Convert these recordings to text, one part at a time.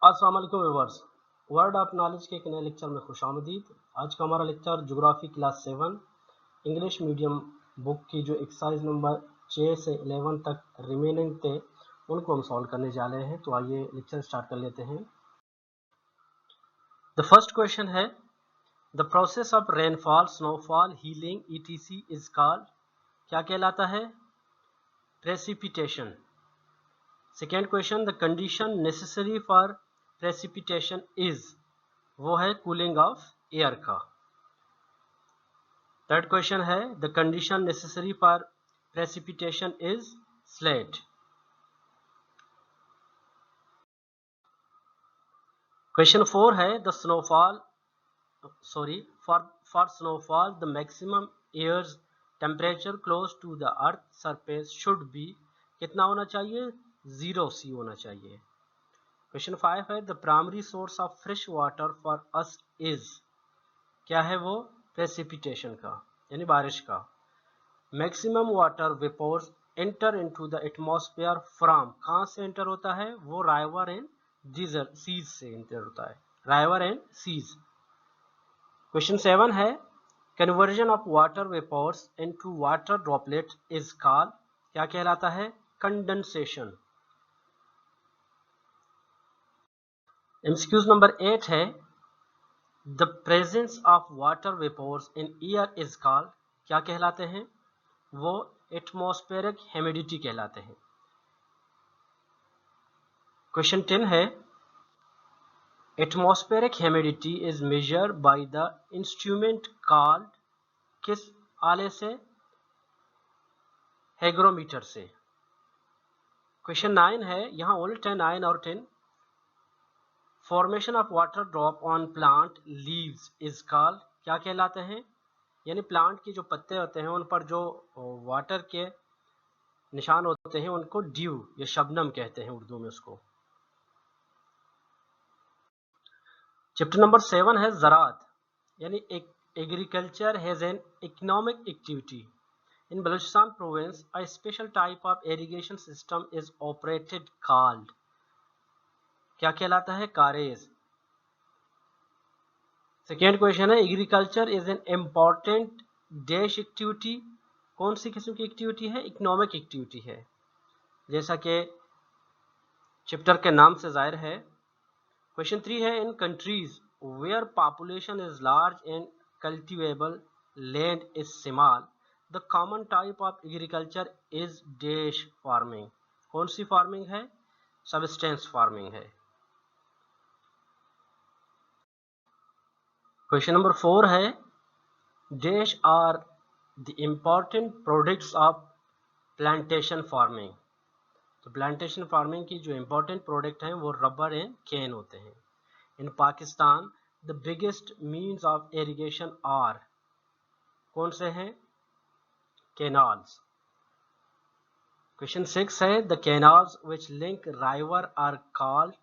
अस्सलाम वालेकुम viewers, word of knowledge के एक नए लेक्चर में खुशामदीद। आज का हमारा lecture geography class 7 English medium book की जो एक्सरसाइज नंबर 6 से 11 तक रिमेनिंग थे उनको हम सॉल्व करने जा रहे हैं। तो आइए लेक्चर स्टार्ट कर लेते हैं। द फर्स्ट क्वेश्चन है the process of rainfall, snowfall, hailing ETC is called, क्या कहलाता है? Precipitation. Second question the condition necessary for precipitation is, वो है कूलिंग ऑफ एयर का। थर्ड क्वेश्चन है the condition necessary for precipitation is sleet. Question 4 है the snowfall for snowfall the maximum airs temperature close to the earth surface should be, कितना होना चाहिए? 0 C होना चाहिए। क्वेश्चन 5 है the primary source of fresh water for us is, क्या है वो? प्रेसिपिटेशन का यानी बारिश का। Maximum water vapours enter into the atmosphere from, कहाँ से एंटर होता है? वो राइवर एंड सीज से एंटर होता है, राइवर एंड सीज। क्वेश्चन 7 है conversion of water vapours into water droplet is called, क्या कहलाता है? कंडेंसेशन। एमसीक्यूज नंबर 8 है the presence of water वेपोर्स in air is called, क्या कहलाते हैं? वो एटमॉस्फेरिक ह्यूमिडिटी कहलाते हैं। क्वेश्चन 10 है atmospheric humidity is measured by the instrument called, किस आले से? हैग्रोमीटर से। क्वेश्चन 9 है, यहाँ उल्ट है 9 और 10। Formation of water drop on plant leaves is called, क्या कहलाते हैं? यानी प्लांट के जो पत्ते होते हैं उन पर जो वाटर के निशान होते हैं उनको ड्यू या शबनम कहते हैं उर्दू में उसको। चैप्टर नंबर 7 है ज़राअत यानी agriculture has an economic activity in Balochistan province a special type of irrigation system is operated called, क्या कहलाता है? कारेज। सेकेंड क्वेश्चन है agriculture is an important dash activity, कौन सी किस्म की एक्टिविटी है? इकोनॉमिक एक्टिविटी है, जैसा कि चैप्टर के नाम से जाहिर है। क्वेश्चन 3 है in countries where population is large and cultivable land is small the common type of agriculture is dash farming, कौन सी फार्मिंग है? सबसिस्टेंस फार्मिंग है। क्वेश्चन नंबर 4 है dash are the important products of plantation farming, तो plantation farming की जो important product हैं वो रबर एंड केन होते हैं। In Pakistan the biggest means of irrigation are, कौन से हैं? कैनाल्स। क्वेश्चन 6 है the canals which link river are called,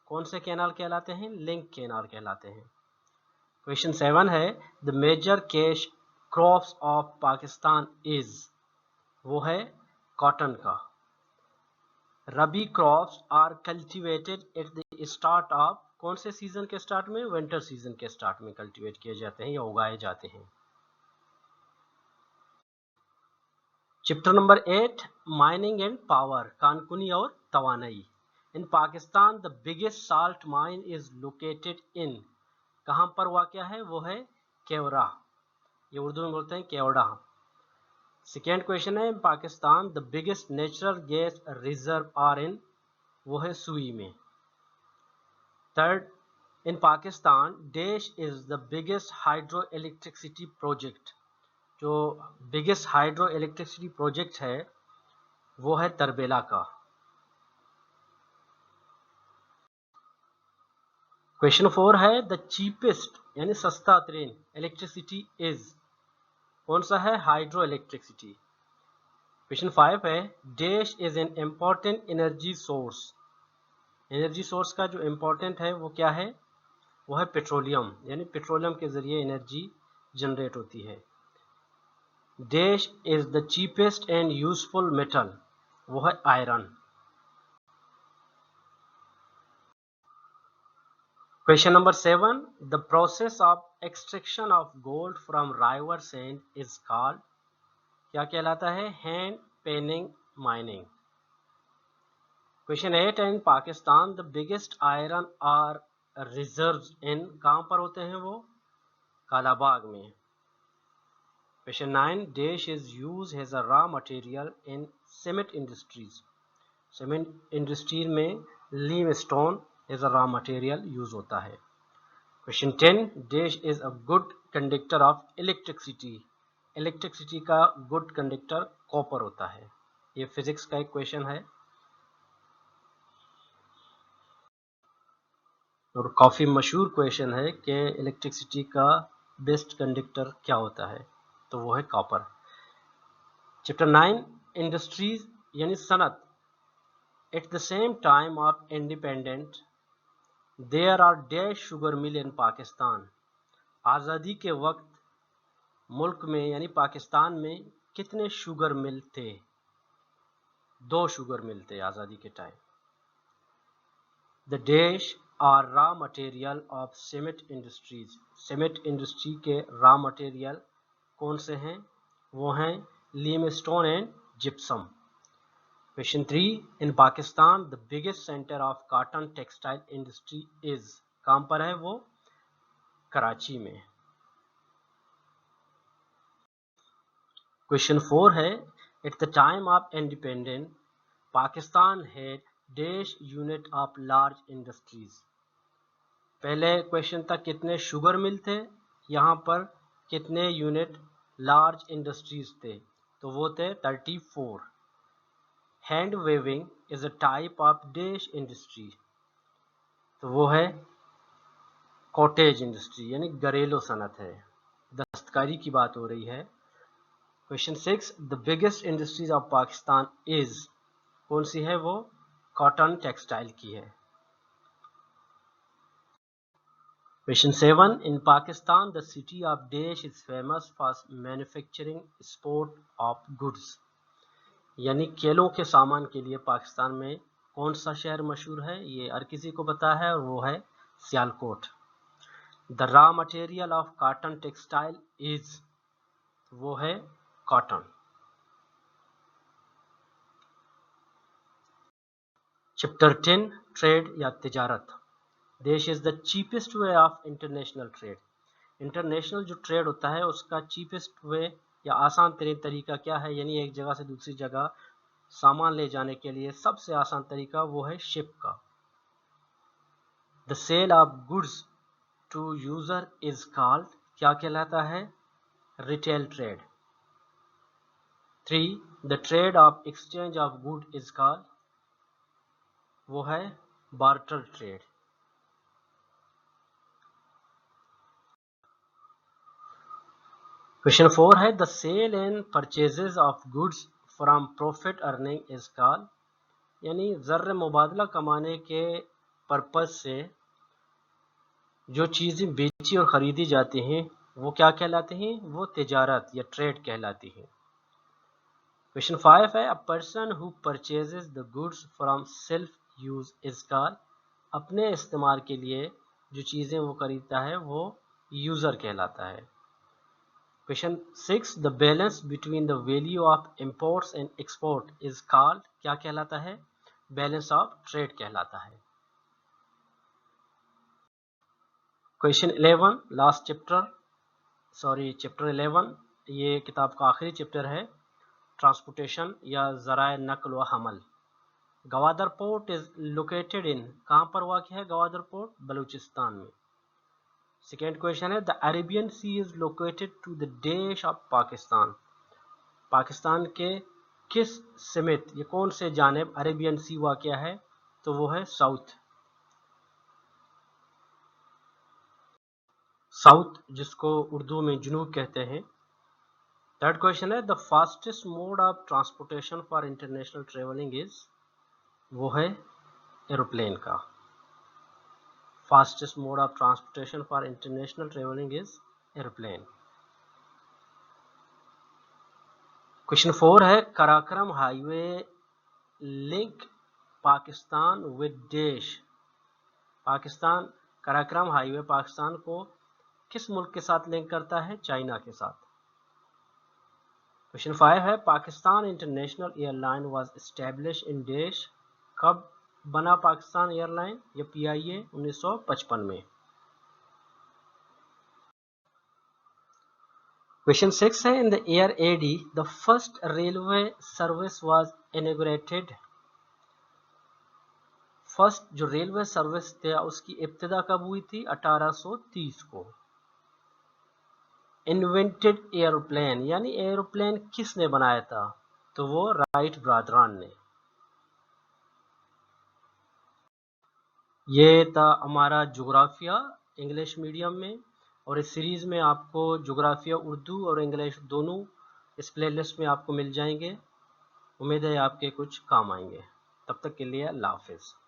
कौन से कैनाल कहलाते हैं? लिंक कैनाल कहलाते हैं। क्वेश्चन 7 है the major cash crops of Pakistan is, वो है कॉटन का। Rabi crops are cultivated at the start of, कौन से सीजन के स्टार्ट में? विंटर सीजन के स्टार्ट में कल्टिवेट किए जाते हैं या उगाए जाते हैं। Chapter number 8 mining and power, कानकुनी और तवानाई। In Pakistan the biggest salt mine is located in, कहाँ पर वाक़या है? वो है केवड़ा, ये उर्दू में बोलते हैं केवड़ा। सेकेंड क्वेश्चन है Pakistan the biggest natural gas reserve are in, वो है सुई में। Third in Pakistan dash is the biggest hydro electricity project, जो बिगेस्ट हाइड्रो इलेक्ट्रिसिटी प्रोजेक्ट है वो है तरबेला का। क्वेश्चन 4 है द चीपेस्ट यानी सस्ता तरीन इलेक्ट्रिसिटी इज, कौन सा है? Hydro electricity. क्वेश्चन 5 है dash is an important energy source, energy source का जो इम्पोर्टेंट है वो क्या है? वो है पेट्रोलियम, यानी पेट्रोलियम के जरिए एनर्जी जनरेट होती है। Dash is the cheapest and useful metal, वो है iron. Question number 7, the process of extraction of gold from river sand is called, क्या कहलाता है? Hand panning mining. क्वेश्चन 8 है, in Pakistan the biggest iron ore reserves in, कहाँ पर होते हैं वो? कालाबाग में। Question 9, dash is use as a raw material in cement industries, cement industry में limestone as a raw material use होता है। Question 10, dash is a good conductor of electricity, electricity का गुड कंडक्टर कॉपर होता है। ये physics का एक question है और काफ़ी मशहूर क्वेश्चन है कि इलेक्ट्रिसिटी का बेस्ट कंडक्टर क्या होता है, तो वो है कॉपर। चैप्टर 9, इंडस्ट्रीज यानी सनत। At the same time of independent there are dash sugar mill in Pakistan, आज़ादी के वक्त मुल्क में यानी पाकिस्तान में कितने शुगर मिल थे? 2 शुगर मिल थे आज़ादी के time. The dash are raw material of cement industries, cement industry के रॉ मटेरियल कौन से हैं? वो हैं limestone and gypsum. Question 3, in Pakistan the biggest centre of cotton textile industry is, कहाँ पर है वो? कराची में। क्वेश्चन 4 है, at the time of independence Pakistan had dash unit of large industries, पहले क्वेश्चन तक कितने शुगर मिल थे, यहाँ पर कितने यूनिट लार्ज इंडस्ट्रीज थे? तो वो थे 34। Hand waving is a type of dash industry, तो वो है कॉटेज इंडस्ट्री यानी घरेलू सनत है, दस्तकारी की बात हो रही है। Question 6, the biggest industries of Pakistan is, कौन सी है वो? कॉटन टेक्सटाइल की है। Question 7, in Pakistan the city of dash is famous for manufacturing export of goods, यानी खेलों के सामान के लिए पाकिस्तान में कौन सा शहर मशहूर है? ये हर किसी को पता है और वो है Sialkot. The raw material of cotton textile is, वो है कॉटन। चैप्टर 10, ट्रेड या तिजारत। देश is the cheapest way of international trade, international जो ट्रेड होता है उसका चीपेस्ट वे या आसान तरीन तरीका क्या है? यानी एक जगह से दूसरी जगह सामान ले जाने के लिए सबसे आसान तरीका वो है शिप का। The sale of goods to user is called, क्या कहलाता है? Retail trade. 3, the trade of exchange of good is called, वो है बार्टर ट्रेड। क्वेश्चन 4 है, the sale and purchases of goods from profit earning is called, यानी ज़र्र मुबादला कमाने के पर्पज से जो चीज़ें बेची और ख़रीदी जाती हैं वो क्या कहलाती हैं? वो तिजारत या ट्रेड कहलाती हैं। क्वेश्चन 5 है, a person who purchases the goods from self use is called, अपने इस्तेमाल के लिए जो चीज़ें वो खरीदता है वो यूज़र कहलाता है। Question 6, the balance between the value of imports and export is called, क्या कहलाता है? बैलेंस ऑफ ट्रेड कहलाता है। क्वेश्चन 11, लास्ट चैप्टर, चैप्टर 11, ये किताब का आखिरी चैप्टर है, ट्रांसपोर्टेशन या ज़राए नक्ल व हमल। Gwadar port is located in, कहाँ पर वाक़ है गवादर पोर्ट? बलूचिस्तान में। सेकेंड क्वेश्चन है, the Arabian Sea is located to the dash of Pakistan, Pakistan के किस समेत ये कौन से जानिब अरेबियन सी वाक़ है? तो वो है साउथ, जिसको उर्दू में जुनूब कहते हैं। थर्ड क्वेश्चन है, the fastest mode of transportation for international travelling is, वो है एरोप्लेन का। Fastest mode of transportation for international travelling is aeroplane. Question 4 है, Karakoram highway link Pakistan with dash, Pakistan Karakoram highway Pakistan को किस मुल्क के साथ लिंक करता है? चाइना के साथ। क्वेश्चन 5 है Pakistan international airline was establish in देश। कब बना पाकिस्तान एयरलाइन? या PIA 1955 में। क्वेश्चन 6 है in the year AD the first railway service was inaugurated. First जो रेलवे सर्विस था उसकी इब्तिदा कब हुई थी? 1830 को। इन्वेंटेड एयरप्लेन यानी एयरप्लेन किसने बनाया था? तो वो राइट ब्रादरान ने। ये था हमारा जोग्राफिया इंग्लिश मीडियम में, और इस सीरीज़ में आपको जोग्राफिया उर्दू और इंग्लिश दोनों इस प्लेलिस्ट में आपको मिल जाएंगे। उम्मीद है आपके कुछ काम आएंगे। तब तक के लिए अल्लाह हाफिज़।